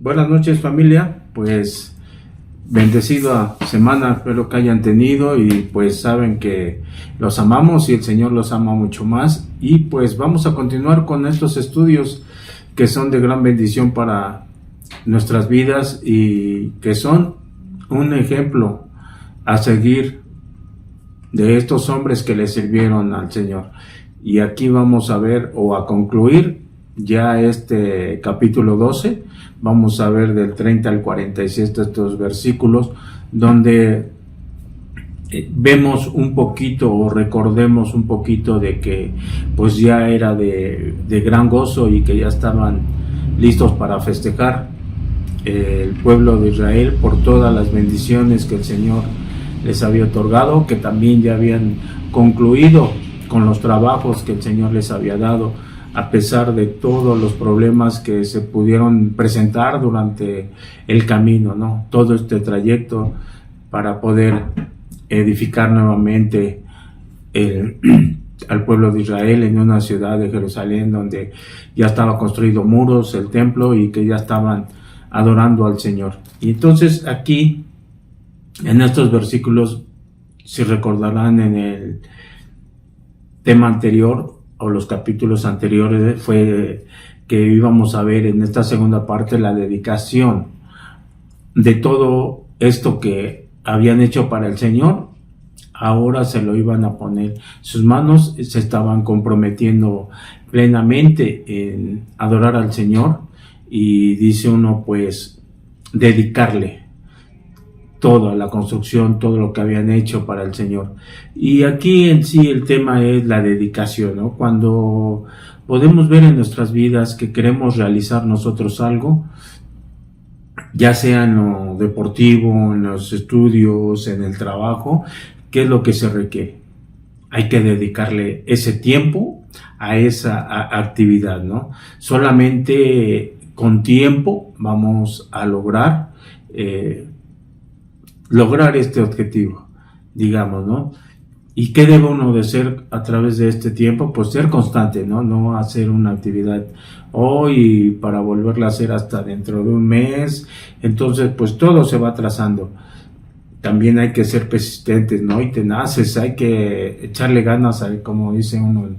Buenas noches, familia. Pues bendecida semana, espero que hayan tenido, y pues saben que los amamos y el Señor los ama mucho más. Y pues vamos a continuar con estos estudios que son de gran bendición para nuestras vidas y que son un ejemplo a seguir de estos hombres que le sirvieron al Señor. Y aquí vamos a ver o a concluir ya este capítulo 12. Vamos a ver del 30 al 47 estos versículos donde vemos un poquito o recordemos un poquito de que pues ya era de gran gozo y que ya estaban listos para festejar el pueblo de Israel por todas las bendiciones que el Señor les había otorgado, que también ya habían concluido con los trabajos que el Señor les había dado, a pesar de todos los problemas que se pudieron presentar durante el camino, ¿no? Todo este trayecto para poder edificar nuevamente al pueblo de Israel en una ciudad de Jerusalén donde ya estaba construido muros, el templo, y que ya estaban adorando al Señor. Y entonces aquí, en estos versículos, si recordarán en el tema anterior o los capítulos anteriores, fue que íbamos a ver en esta segunda parte la dedicación de todo esto que habían hecho para el Señor. Ahora se lo iban a poner en sus manos, se estaban comprometiendo plenamente en adorar al Señor, y dice uno, pues, dedicarle toda la construcción, todo lo que habían hecho para el Señor. Y aquí en sí el tema es la dedicación, ¿no? Cuando podemos ver en nuestras vidas que queremos realizar nosotros algo, ya sea en lo deportivo, en los estudios, en el trabajo, ¿qué es lo que se requiere? Hay que dedicarle ese tiempo a esa actividad, ¿no? Solamente con tiempo vamos a lograr este objetivo, digamos, ¿no? ¿Y qué debe uno de ser a través de este tiempo? Pues ser constante, ¿no? No hacer una actividad hoy para volverla a hacer hasta dentro de un mes. Entonces, pues todo se va atrasando. También hay que ser persistentes, ¿no? Y tenaces, hay que echarle ganas, como dice uno,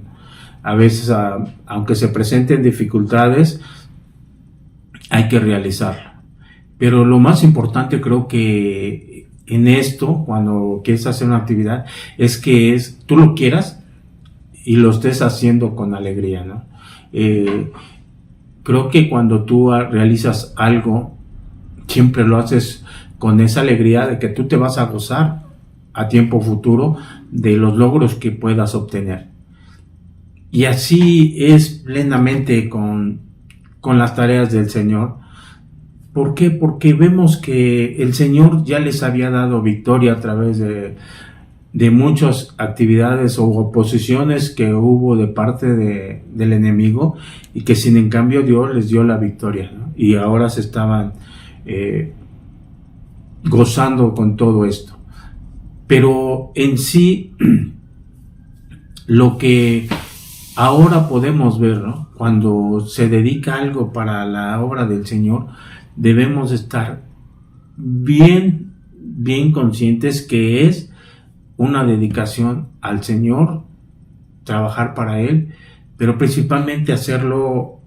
a veces, aunque se presenten dificultades, hay que realizarlo. Pero lo más importante, creo que en esto, cuando quieres hacer una actividad, es que tú lo quieras y lo estés haciendo con alegría, ¿no? Creo que cuando tú realizas algo, siempre lo haces con esa alegría de que tú te vas a gozar a tiempo futuro de los logros que puedas obtener. Y así es plenamente con las tareas del Señor. ¿Por qué? Porque vemos que el Señor ya les había dado victoria a través de muchas actividades o oposiciones que hubo de parte del enemigo, y que sin en cambio Dios les dio la victoria, ¿no? Y ahora se estaban gozando con todo esto. Pero en sí, lo que ahora podemos ver, ¿no? Cuando se dedica algo para la obra del Señor, debemos estar bien conscientes que es una dedicación al Señor, trabajar para Él, pero principalmente hacerlo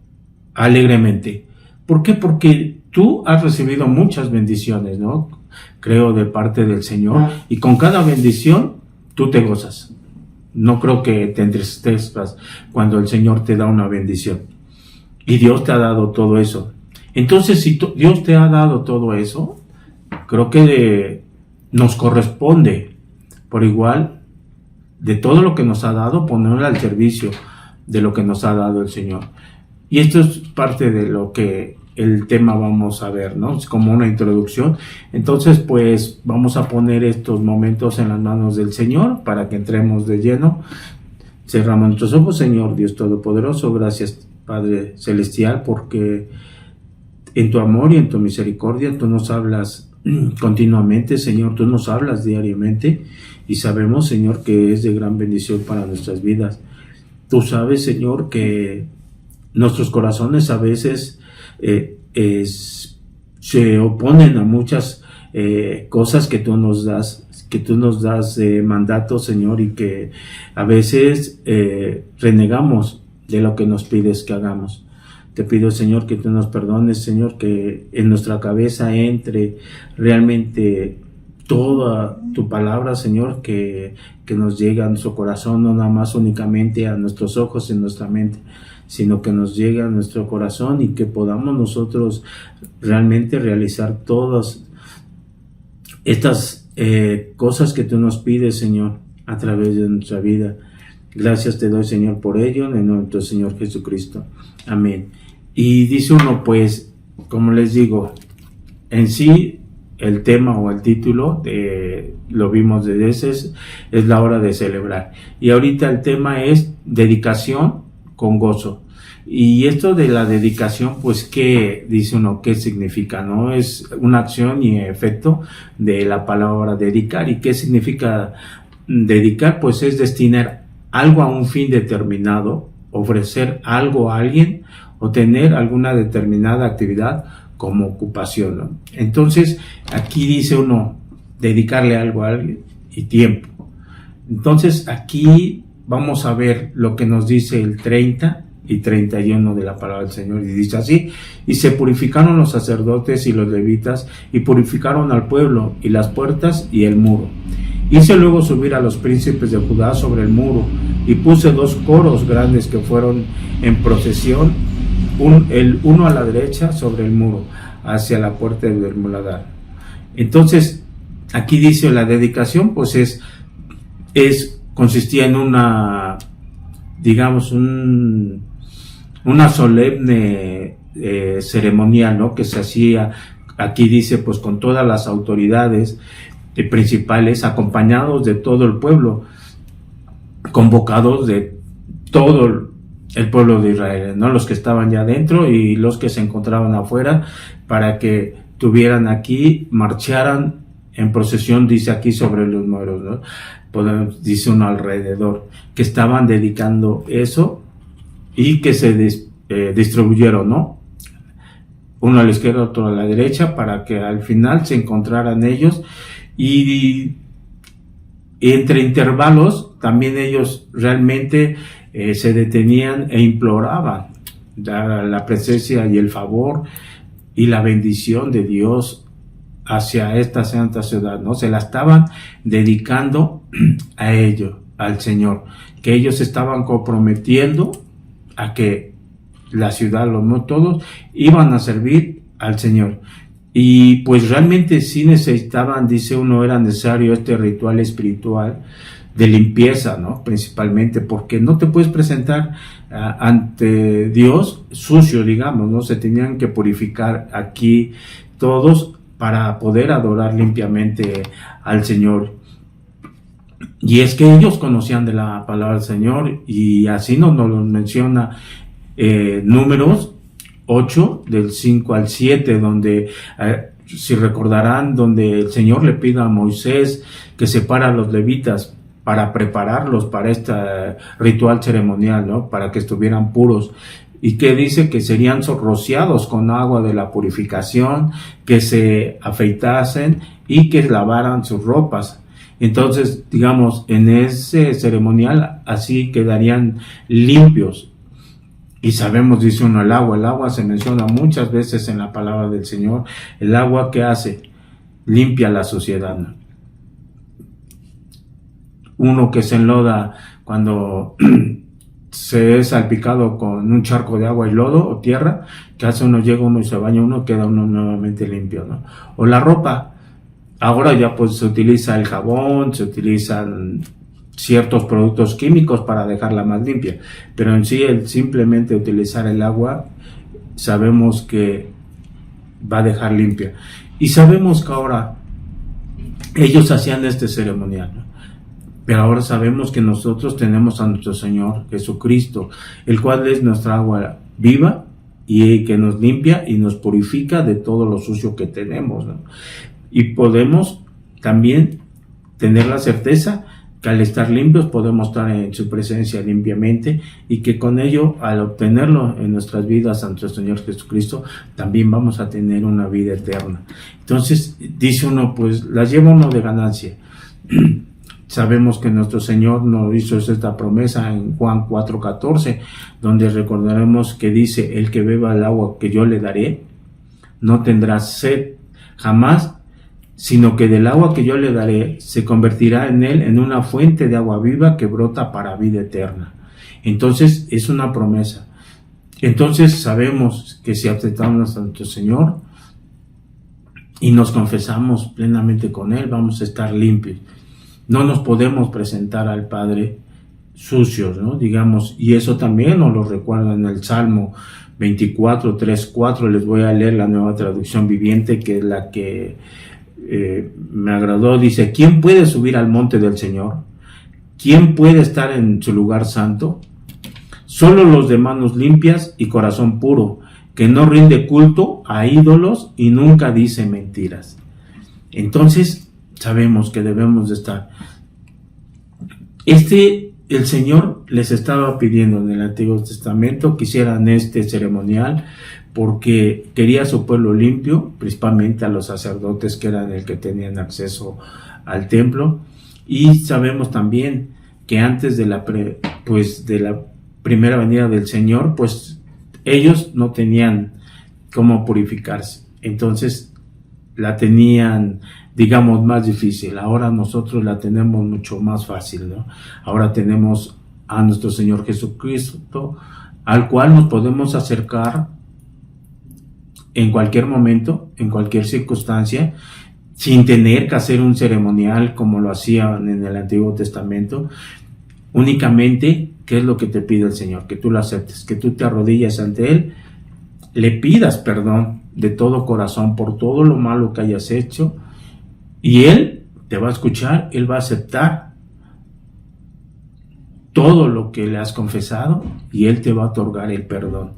alegremente. ¿Por qué? Porque tú has recibido muchas bendiciones, ¿no? Creo, de parte del Señor, y con cada bendición tú te gozas. No creo que te entristezcas cuando el Señor te da una bendición. Y Dios te ha dado todo eso. Entonces, si Dios te ha dado todo eso, creo que nos corresponde por igual de todo lo que nos ha dado, ponerlo al servicio de lo que nos ha dado el Señor. Y esto es parte de lo que el tema vamos a ver, ¿no? Es como una introducción. Entonces, pues vamos a poner estos momentos en las manos del Señor para que entremos de lleno. Cerramos nuestros ojos. Señor Dios Todopoderoso, gracias, Padre Celestial, porque en tu amor y en tu misericordia tú nos hablas continuamente, Señor. Tú nos hablas diariamente y sabemos, Señor, que es de gran bendición para nuestras vidas. Tú sabes, Señor, que nuestros corazones a veces se oponen a muchas cosas que tú nos das, mandatos, Señor, y que a veces renegamos de lo que nos pides que hagamos. Te pido, Señor, que tú nos perdones, Señor, que en nuestra cabeza entre realmente toda tu palabra, Señor, que nos llegue a nuestro corazón, no nada más únicamente a nuestros ojos y nuestra mente, sino que nos llegue a nuestro corazón y que podamos nosotros realmente realizar todas estas cosas que tú nos pides, Señor, a través de nuestra vida. Gracias te doy, Señor, por ello, en el nombre de nuestro Señor Jesucristo. Amén. Y dice uno, pues, como les digo, en sí, el tema o el título, lo vimos de veces, es la hora de celebrar. Y ahorita el tema es dedicación con gozo. Y esto de la dedicación, pues, ¿qué dice uno? ¿Qué significa? ¿No? Es una acción y efecto de la palabra dedicar. ¿Y qué significa dedicar? Pues es destinar algo a un fin determinado, ofrecer algo a alguien o tener alguna determinada actividad como ocupación, ¿no? Entonces, aquí dice uno, dedicarle algo a alguien y tiempo. Entonces, aquí vamos a ver lo que nos dice el 30 y 31 de la palabra del Señor, y dice así: y se purificaron los sacerdotes y los levitas, y purificaron al pueblo, y las puertas y el muro. Hice luego subir a los príncipes de Judá sobre el muro, y puse 2 coros grandes que fueron en procesión, el uno a la derecha sobre el muro, hacia la puerta del muladar. Entonces, aquí dice la dedicación, pues consistía en una, digamos, una solemne ceremonial, ¿no? Que se hacía, aquí dice, pues con todas las autoridades principales, acompañados de todo el pueblo, convocados de todo el pueblo de Israel, ¿no? Los que estaban ya dentro y los que se encontraban afuera, para que tuvieran aquí, marcharan en procesión, dice aquí, sobre los muros, ¿no? Dice uno alrededor, que estaban dedicando eso y que se distribuyeron, ¿no? Uno a la izquierda, otro a la derecha, para que al final se encontraran ellos, y entre intervalos también ellos realmente se detenían e imploraban la presencia y el favor y la bendición de Dios hacia esta santa ciudad, ¿no? Se la estaban dedicando a ellos, al Señor, que ellos estaban comprometiendo a que la ciudad, no todos, iban a servir al Señor. Y pues realmente sí necesitaban, dice uno, era necesario este ritual espiritual de limpieza, ¿no? Principalmente porque no te puedes presentar ante Dios sucio, digamos, ¿no? Se tenían que purificar aquí todos para poder adorar limpiamente al Señor. Y es que ellos conocían de la palabra del Señor, y así nos lo menciona Números 8, del 5 al 7, donde, si recordarán, donde el Señor le pide a Moisés que separa a los levitas para prepararlos para este ritual ceremonial, ¿no? Para que estuvieran puros. Y que dice que serían rociados con agua de la purificación, que se afeitasen y que lavaran sus ropas. Entonces, digamos, en ese ceremonial así quedarían limpios. Y sabemos, dice uno, el agua se menciona muchas veces en la palabra del Señor. El agua, ¿qué hace? Limpia la suciedad, ¿no? Uno que se enloda cuando se es salpicado con un charco de agua y lodo o tierra, que hace uno, llega uno y se baña uno, queda uno nuevamente limpio, ¿no? O la ropa, ahora ya pues se utiliza el jabón, se utilizan ciertos productos químicos para dejarla más limpia, pero en sí el simplemente utilizar el agua sabemos que va a dejar limpia. Y sabemos que ahora ellos hacían este ceremonial, ¿no? Pero ahora sabemos que nosotros tenemos a nuestro Señor Jesucristo, el cual es nuestra agua viva y que nos limpia y nos purifica de todo lo sucio que tenemos, ¿no? Y podemos también tener la certeza que al estar limpios podemos estar en su presencia limpiamente, y que con ello, al obtenerlo en nuestras vidas ante el Señor Jesucristo, también vamos a tener una vida eterna. Entonces dice uno, pues las lleva uno de ganancia. Sabemos que nuestro Señor nos hizo esta promesa en Juan 4:14, donde recordaremos que dice: el que beba el agua que yo le daré no tendrá sed jamás, sino que del agua que yo le daré se convertirá en él en una fuente de agua viva que brota para vida eterna. Entonces es una promesa. Entonces sabemos que si aceptamos a nuestro Señor y nos confesamos plenamente con él, vamos a estar limpios. No nos podemos presentar al Padre sucios, ¿no? Digamos, y eso también nos lo recuerda en el Salmo 24, 3, 4. Les voy a leer la Nueva Traducción Viviente, que es la que me agradó. Dice: ¿quién puede subir al monte del Señor? ¿Quién puede estar en su lugar santo? Solo los de manos limpias y corazón puro, que no rinde culto a ídolos y nunca dice mentiras. Entonces sabemos que debemos de estar. El Señor les estaba pidiendo en el Antiguo Testamento que hicieran este ceremonial, porque quería a su pueblo limpio, principalmente a los sacerdotes, que eran el que tenían acceso al templo. Y sabemos también que antes de la primera venida del Señor, pues ellos no tenían cómo purificarse. Entonces la tenían, digamos, más difícil. Ahora nosotros la tenemos mucho más fácil, ¿no? Ahora tenemos a nuestro Señor Jesucristo, al cual nos podemos acercar en cualquier momento, en cualquier circunstancia, sin tener que hacer un ceremonial como lo hacían en el Antiguo Testamento. Únicamente, ¿qué es lo que te pide el Señor? Que tú lo aceptes, que tú te arrodilles ante Él, le pidas perdón de todo corazón por todo lo malo que hayas hecho, y Él te va a escuchar, Él va a aceptar todo lo que le has confesado, y Él te va a otorgar el perdón.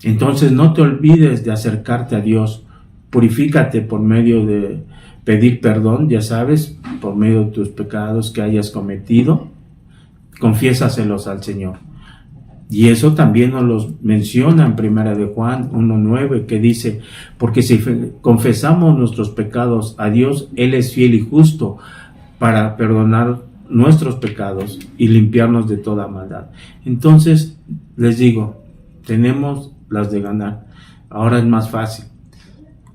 Entonces no te olvides de acercarte a Dios. Purifícate por medio de pedir perdón, ya sabes, por medio de tus pecados que hayas cometido, confiésaselos al Señor. Y eso también nos los menciona en Primera de Juan 1:9, que dice: porque si confesamos nuestros pecados a Dios, Él es fiel y justo para perdonar nuestros pecados y limpiarnos de toda maldad. Entonces, les digo, tenemos las de ganar. Ahora es más fácil,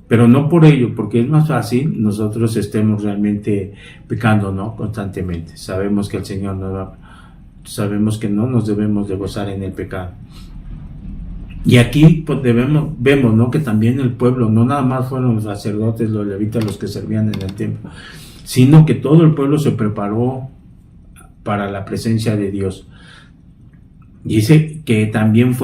pero no por ello, porque es más fácil, nosotros estemos realmente pecando, ¿no? Constantemente. Sabemos que el Señor nos va. Sabemos que no nos debemos de gozar en el pecado. Y aquí pues vemos, ¿no?, que también el pueblo, no nada más fueron los sacerdotes, los levitas los que servían en el templo, sino que todo el pueblo se preparó para la presencia de Dios. Dice que también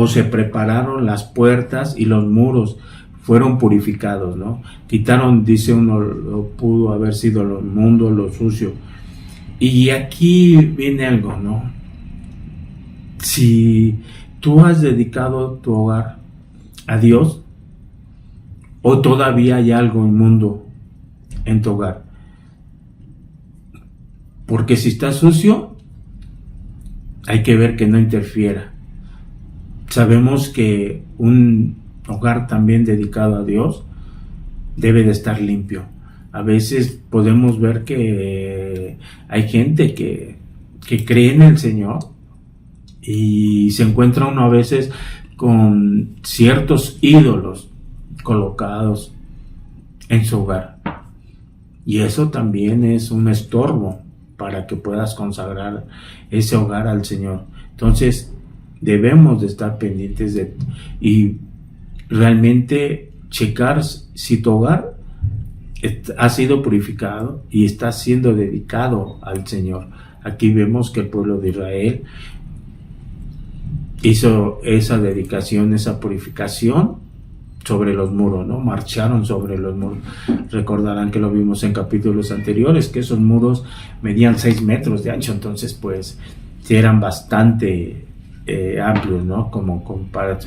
se prepararon las puertas y los muros, fueron purificados, ¿no? Quitaron, dice uno, pudo haber sido lo inmundo, lo sucio. Y aquí viene algo, ¿no? Si tú has dedicado tu hogar a Dios, o todavía hay algo inmundo en tu hogar, porque si está sucio, hay que ver que no interfiera. Sabemos que un hogar también dedicado a Dios debe de estar limpio. A veces podemos ver que hay gente que cree en el Señor y se encuentra uno a veces con ciertos ídolos colocados en su hogar. Y eso también es un estorbo para que puedas consagrar ese hogar al Señor. Entonces debemos de estar pendientes y realmente checar si tu hogar ha sido purificado y está siendo dedicado al Señor. Aquí vemos que el pueblo de Israel hizo esa dedicación, esa purificación sobre los muros, ¿no? Marcharon sobre los muros. Recordarán que lo vimos en capítulos anteriores, que esos muros medían 6 metros de ancho, entonces pues eran bastante amplios, ¿no? Como para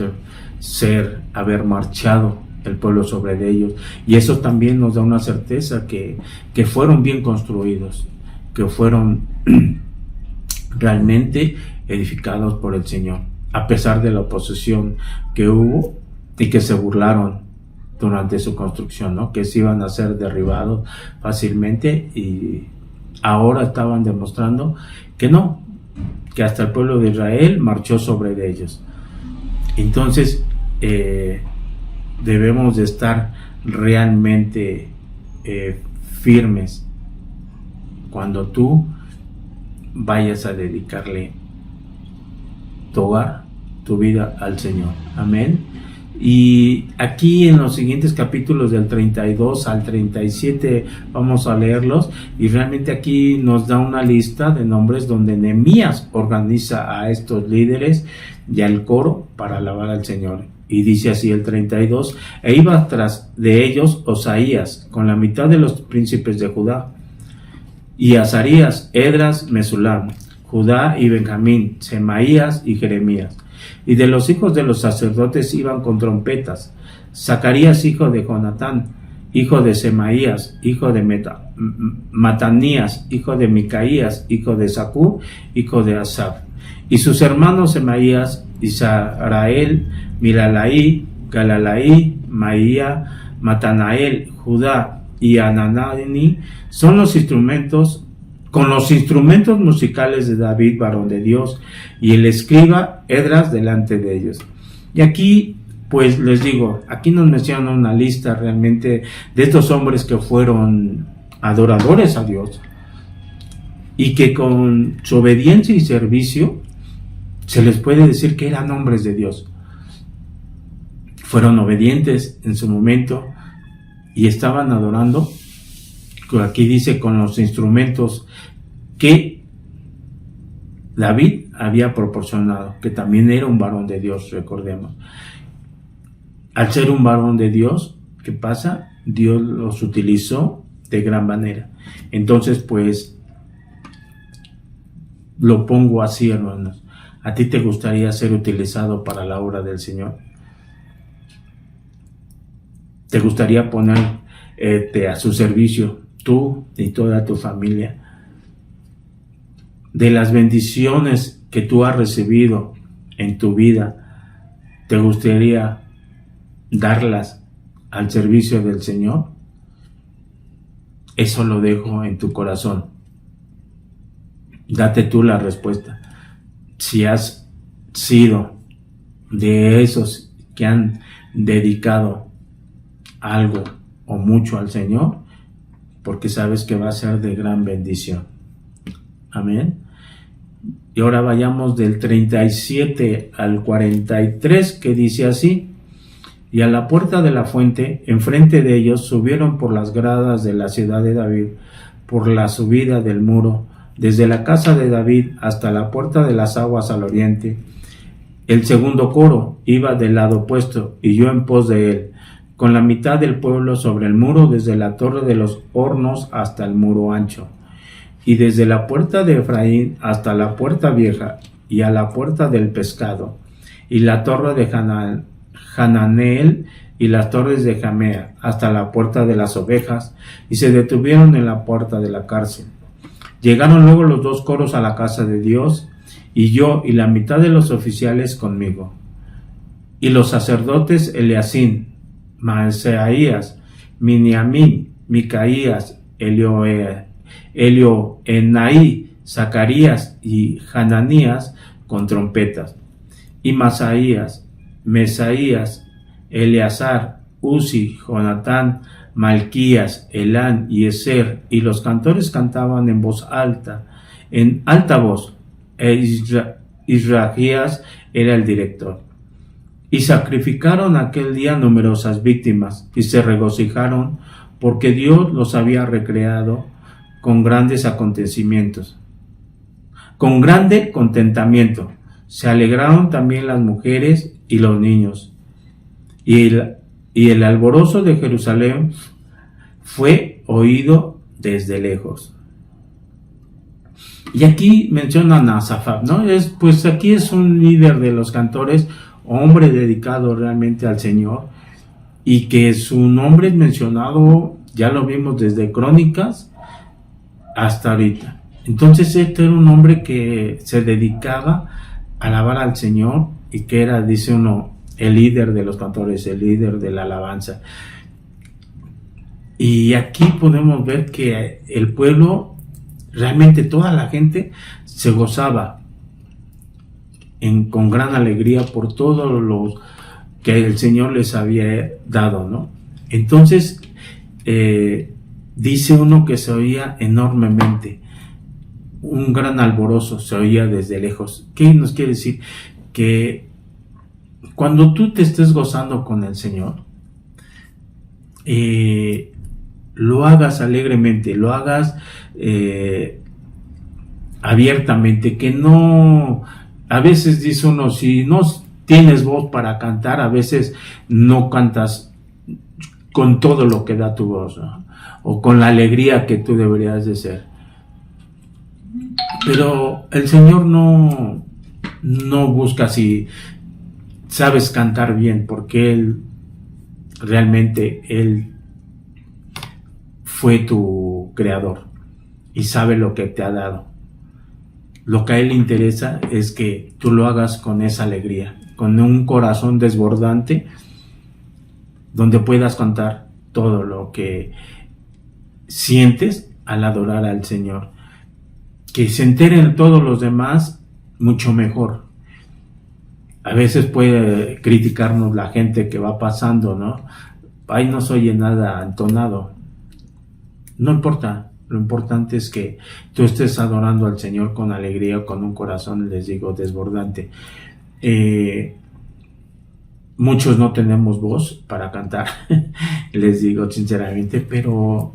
haber marchado el pueblo sobre de ellos. Y eso también nos da una certeza que fueron bien construidos, que fueron realmente edificados por el Señor, a pesar de la oposición que hubo y que se burlaron durante su construcción, ¿no? Que se iban a ser derribados fácilmente, y ahora estaban demostrando que no, que hasta el pueblo de Israel marchó sobre de ellos. Entonces debemos de estar realmente firmes cuando tú vayas a dedicarle tu hogar, tu vida al Señor. Amén. Y aquí en los siguientes capítulos del 32 al 37 vamos a leerlos, y realmente aquí nos da una lista de nombres donde Nehemías organiza a estos líderes y al coro para alabar al Señor. Y dice así el 32: e iba tras de ellos Osaías con la mitad de los príncipes de Judá, y Azarías, Edras, Mesulam, Judá y Benjamín, Semaías y Jeremías. Y de los hijos de los sacerdotes iban con trompetas: Zacarías, hijo de Jonatán, hijo de Semaías, hijo de Matanías, hijo de Micaías, hijo de Zacur, hijo de Asaf. Y sus hermanos Semaías, Isarael, Milalaí, Galalaí, Maía, Matanael, Judá y Ananani son los instrumentos, con los instrumentos musicales de David, varón de Dios, y el escriba Edras delante de ellos. Y aquí, pues les digo, aquí nos menciona una lista realmente de estos hombres que fueron adoradores a Dios, y que con su obediencia y servicio se les puede decir que eran hombres de Dios. Fueron obedientes en su momento y estaban adorando, aquí dice, con los instrumentos que David había proporcionado, que también era un varón de Dios, recordemos. Al ser un varón de Dios, ¿qué pasa? Dios los utilizó de gran manera. Entonces, pues, lo pongo así, hermanos. ¿A ti te gustaría ser utilizado para la obra del Señor? ¿Te gustaría ponerte a su servicio, tú y toda tu familia? De las bendiciones que tú has recibido en tu vida, ¿te gustaría darlas al servicio del Señor? Eso lo dejo en tu corazón. Date tú la respuesta. Si has sido de esos que han dedicado algo o mucho al Señor, porque sabes que va a ser de gran bendición. Amén. Y ahora vayamos del 37 al 43, que dice así: y a la puerta de la fuente, enfrente de ellos, subieron por las gradas de la ciudad de David, por la subida del muro, desde la casa de David hasta la puerta de las aguas al oriente. El segundo coro iba del lado opuesto, y yo en pos de él, con la mitad del pueblo sobre el muro, desde la torre de los hornos hasta el muro ancho, y desde la puerta de Efraín hasta la puerta vieja, y a la puerta del pescado, y la torre de Hananeel, y las torres de Jamea, hasta la puerta de las ovejas, y se detuvieron en la puerta de la cárcel. Llegaron luego los dos coros a la casa de Dios, y yo y la mitad de los oficiales conmigo, y los sacerdotes Eliasín, Maaseías, Miniamín, Micaías, Elioenai, Zacarías y Hananías con trompetas, y Masaías, Mesaías, Eleazar, Uzi, Jonatán, Malquías, Elán y Ezer, y los cantores cantaban en voz alta, en alta voz, Isragías era el director. Y sacrificaron aquel día numerosas víctimas, y se regocijaron, porque Dios los había recreado con grandes acontecimientos. Con grande contentamiento se alegraron también las mujeres y los niños. Y el alborozo de Jerusalén fue oído desde lejos. Y aquí mencionan a Asaf, ¿no? Pues aquí es un líder de los cantores, hombre dedicado realmente al Señor, y que su nombre es mencionado, ya lo vimos desde Crónicas hasta ahorita. Entonces este era un hombre que se dedicaba a alabar al Señor y que era, dice uno, el líder de los cantores, el líder de la alabanza. Y aquí podemos ver que el pueblo, realmente toda la gente se gozaba con gran alegría por todo lo que el Señor les había dado, ¿no? Entonces, dice uno que se oía enormemente, un gran alborozo se oía desde lejos. ¿Qué nos quiere decir? Que cuando tú te estés gozando con el Señor, lo hagas alegremente, lo hagas abiertamente, que no, a veces dice uno, si no tienes voz para cantar, a veces no cantas con todo lo que da tu voz, ¿no? O con la alegría que tú deberías de ser. Pero el Señor no busca si sabes cantar bien, porque Él fue tu creador y sabe lo que te ha dado. Lo que a Él le interesa es que tú lo hagas con esa alegría, con un corazón desbordante, donde puedas contar todo lo que sientes al adorar al Señor. Que se enteren todos los demás, mucho mejor. A veces puede criticarnos la gente que va pasando, ¿no? Ay, no se oye nada entonado. No importa, lo importante es que tú estés adorando al Señor con alegría, con un corazón, les digo, desbordante. Muchos no tenemos voz para cantar, les digo sinceramente, pero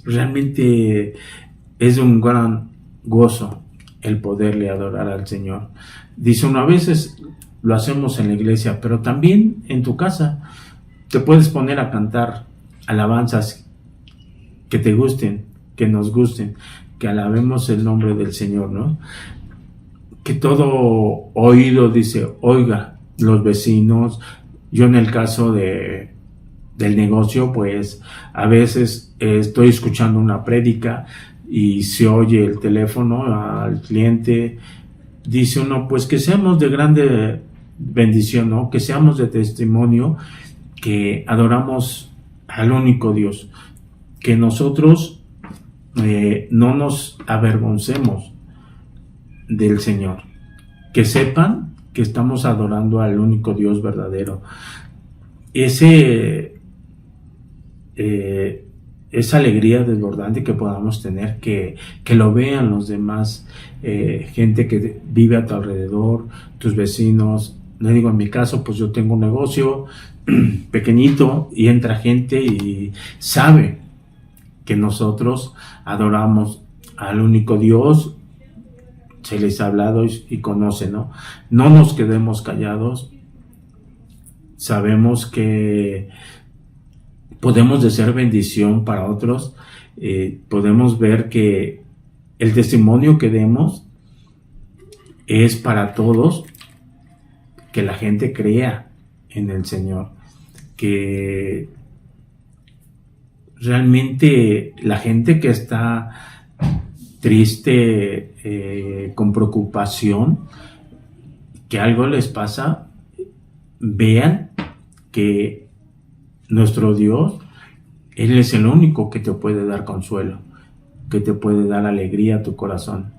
realmente es un gran gozo el poderle adorar al Señor. Dice uno, a veces lo hacemos en la iglesia, pero también en tu casa te puedes poner a cantar alabanzas que te gusten, que nos gusten, que alabemos el nombre del Señor, ¿no? Que todo oído, dice, oiga, los vecinos. Yo en el caso del negocio, pues a veces estoy escuchando una prédica y se oye el teléfono al cliente, dice uno, pues que seamos de grande bendición, ¿no? Que seamos de testimonio, que adoramos al único Dios, que nosotros no nos avergoncemos del Señor, que sepan que estamos adorando al único Dios verdadero. Esa alegría desbordante que podamos tener, que lo vean los demás, gente que vive a tu alrededor, tus vecinos. Le digo, en mi caso, pues yo tengo un negocio pequeñito y entra gente y sabe que nosotros adoramos al único Dios, se les ha hablado y conocen, ¿no? No nos quedemos callados, sabemos que podemos de ser bendición para otros, podemos ver que el testimonio que demos es para todos, que la gente crea en el Señor, que realmente la gente que está triste, con preocupación, que algo les pasa, vean que nuestro Dios, Él es el único que te puede dar consuelo, que te puede dar alegría a tu corazón.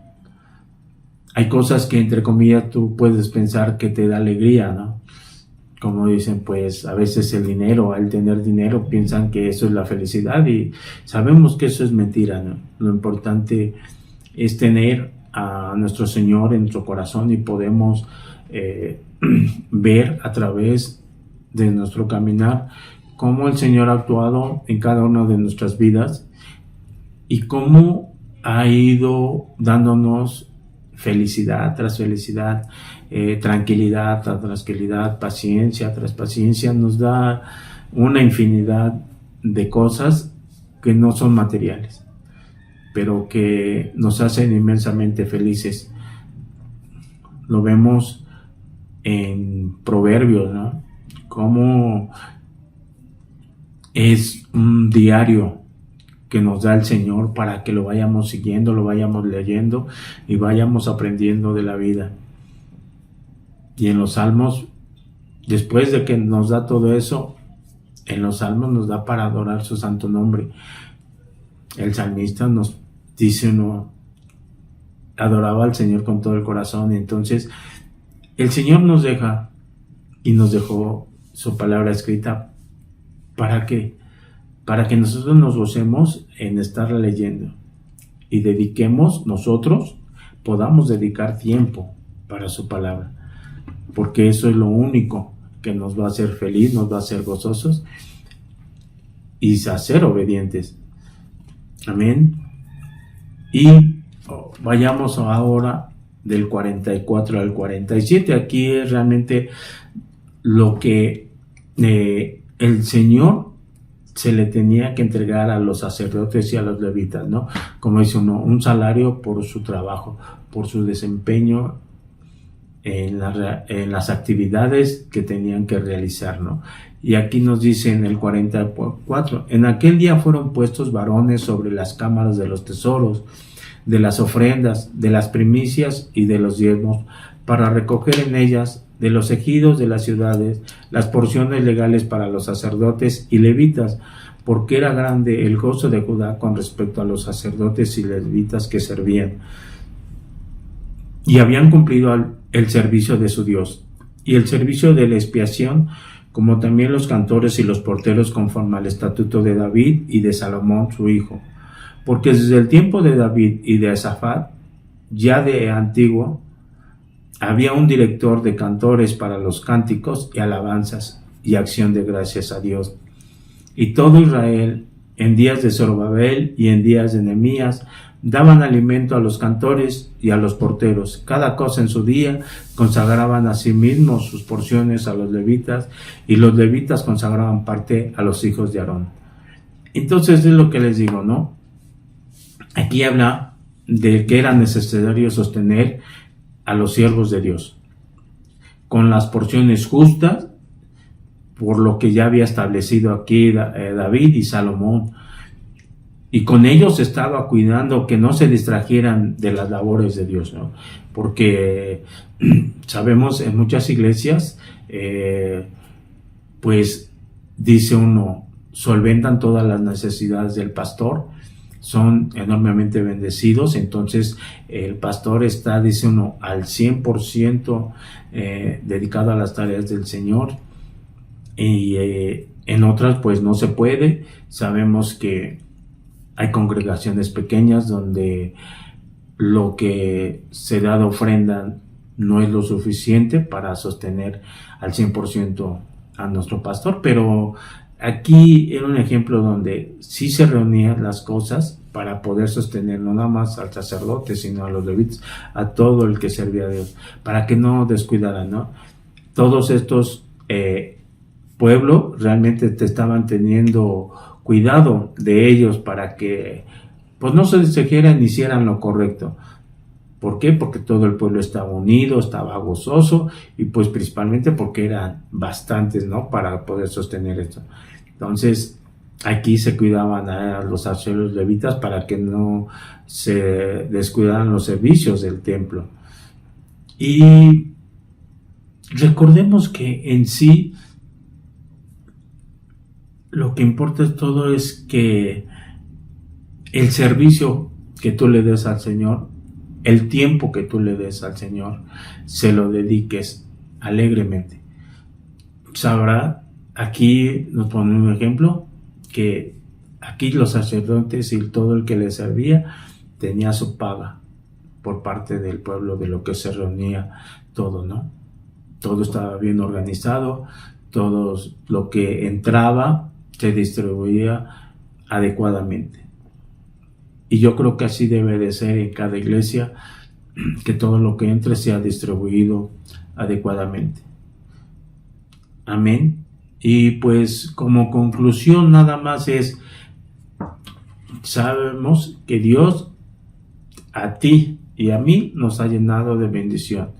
Hay cosas que, entre comillas, tú puedes pensar que te da alegría, ¿no? Como dicen, pues a veces el dinero, al tener dinero, piensan que eso es la felicidad y sabemos que eso es mentira, ¿no? Lo importante es tener a nuestro Señor en nuestro corazón y podemos ver a través de nuestro caminar cómo el Señor ha actuado en cada una de nuestras vidas y cómo ha ido dándonos felicidad tras felicidad, tranquilidad tras tranquilidad, paciencia tras paciencia. Nos da una infinidad de cosas que no son materiales, pero que nos hacen inmensamente felices. Lo vemos en Proverbios, ¿no? Cómo es un diario que nos da el Señor para que lo vayamos siguiendo, lo vayamos leyendo y vayamos aprendiendo de la vida. Y en los Salmos, después de que nos da todo eso, en los Salmos nos da para adorar su santo nombre. El salmista nos dice uno, adoraba al Señor con todo el corazón. Y entonces el Señor nos deja y nos dejó su palabra escrita para que nosotros nos gocemos en estarla leyendo y nosotros podamos dedicar tiempo para su palabra, porque eso es lo único que nos va a hacer feliz, nos va a hacer gozosos y a ser obedientes. Amén. Y vayamos ahora del 44 al 47. Aquí es realmente lo que el Señor se le tenía que entregar a los sacerdotes y a los levitas, ¿no? Como dice uno, un salario por su trabajo, por su desempeño en las actividades que tenían que realizar, ¿no? Y aquí nos dice en el 44, en aquel día fueron puestos varones sobre las cámaras de los tesoros, de las ofrendas, de las primicias y de los diezmos, para recoger en ellas de los ejidos de las ciudades las porciones legales para los sacerdotes y levitas, porque era grande el gozo de Judá con respecto a los sacerdotes y levitas que servían y habían cumplido el servicio de su Dios y el servicio de la expiación, como también los cantores y los porteros conforme al estatuto de David y de Salomón su hijo, porque desde el tiempo de David y de Asafat, ya de antiguo, había un director de cantores para los cánticos y alabanzas y acción de gracias a Dios. Y todo Israel, en días de Zorobabel y en días de Nehemías, daban alimento a los cantores y a los porteros. Cada cosa en su día, consagraban a sí mismos sus porciones a los levitas, y los levitas consagraban parte a los hijos de Aarón. Entonces es lo que les digo, ¿no? Aquí habla de que era necesario sostener a los siervos de Dios con las porciones justas, por lo que ya había establecido aquí David y Salomón, y con ellos estaba cuidando que no se distrajeran de las labores de Dios, ¿no? Porque sabemos en muchas iglesias, pues dice uno, solventan todas las necesidades del pastor, son enormemente bendecidos, entonces el pastor está, dice uno, al 100% dedicado a las tareas del Señor, y en otras pues no se puede. Sabemos que hay congregaciones pequeñas donde lo que se da de ofrenda no es lo suficiente para sostener al 100% a nuestro pastor, pero aquí era un ejemplo donde sí se reunían las cosas para poder sostener no nada más al sacerdote, sino a los levitas, a todo el que servía a Dios, para que no descuidaran, ¿no? Todos estos pueblos realmente te estaban teniendo cuidado de ellos para que pues no se distrajeran ni hicieran lo correcto. ¿Por qué? Porque todo el pueblo estaba unido, estaba gozoso, y pues principalmente porque eran bastantes, ¿no? Para poder sostener esto. Entonces, aquí se cuidaban a los sacerdotes levitas para que no se descuidaran los servicios del templo. Y recordemos que en sí, lo que importa es todo es que el servicio que tú le des al Señor, el tiempo que tú le des al Señor, se lo dediques alegremente. Sabrá, aquí nos pone un ejemplo, que aquí los sacerdotes y todo el que les servía tenía su paga por parte del pueblo, de lo que se reunía todo, ¿no? Todo estaba bien organizado, todo lo que entraba se distribuía adecuadamente. Y yo creo que así debe de ser en cada iglesia, que todo lo que entre sea distribuido adecuadamente. Amén. Y pues como conclusión nada más es, sabemos que Dios a ti y a mí nos ha llenado de bendición,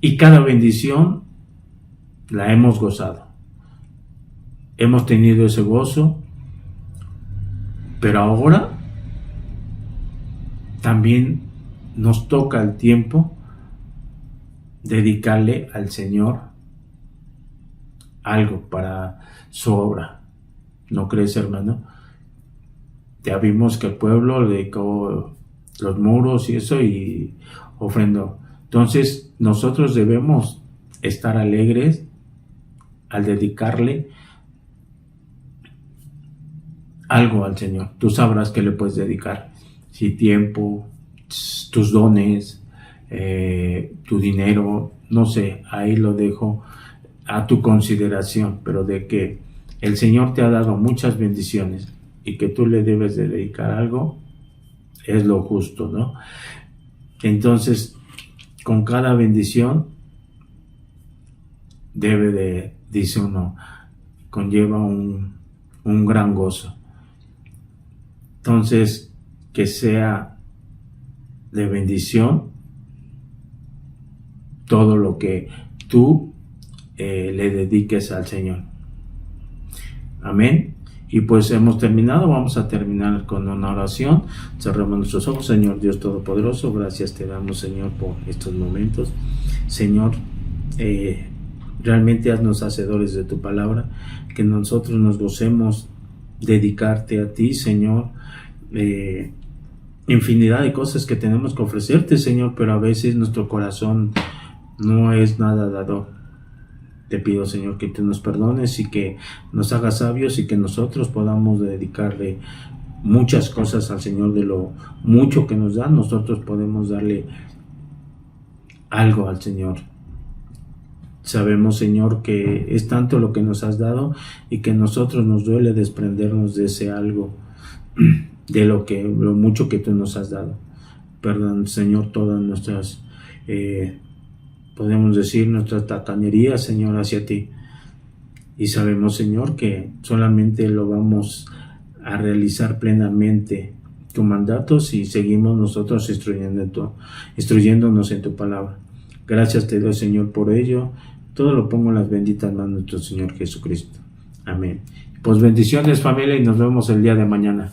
y cada bendición la hemos gozado. hemos tenido ese gozo, pero ahora también nos toca el tiempo dedicarle al Señor algo para su obra. ¿No crees, hermano? Ya vimos que el pueblo le dedicó los muros y eso y ofrendó. Entonces nosotros debemos estar alegres al dedicarle algo al Señor. Tú sabrás que le puedes dedicar, si tiempo, tus dones, tu dinero, no sé, ahí lo dejo a tu consideración, pero de que el Señor te ha dado muchas bendiciones y que tú le debes de dedicar algo, es lo justo, ¿no? Entonces, con cada bendición debe de, dice uno, conlleva un gran gozo. Entonces, que sea de bendición todo lo que tú le dediques al Señor. Amén. Y pues hemos terminado. Vamos a terminar con una oración. Cerramos nuestros ojos. Señor Dios Todopoderoso, gracias te damos, Señor, por estos momentos. Señor, realmente haznos hacedores de tu palabra, que nosotros nos gocemos dedicarte a ti, Señor. Infinidad de cosas que tenemos que ofrecerte, Señor, pero a veces nuestro corazón no es nada dador. Te pido, Señor, que tú nos perdones y que nos hagas sabios y que nosotros podamos dedicarle muchas cosas al Señor. De lo mucho que nos da, nosotros podemos darle algo al Señor. Sabemos, Señor, que es tanto lo que nos has dado y que a nosotros nos duele desprendernos de ese algo, de lo mucho que tú nos has dado. Perdón, Señor, todas nuestras podemos decir nuestra tacañería, Señor, hacia ti. Y sabemos, Señor, que solamente lo vamos a realizar plenamente tu mandato si seguimos nosotros instruyéndonos en tu palabra. Gracias te doy, Señor, por ello. Todo lo pongo en las benditas manos de nuestro Señor Jesucristo. Amén. Pues bendiciones, familia, y nos vemos el día de mañana.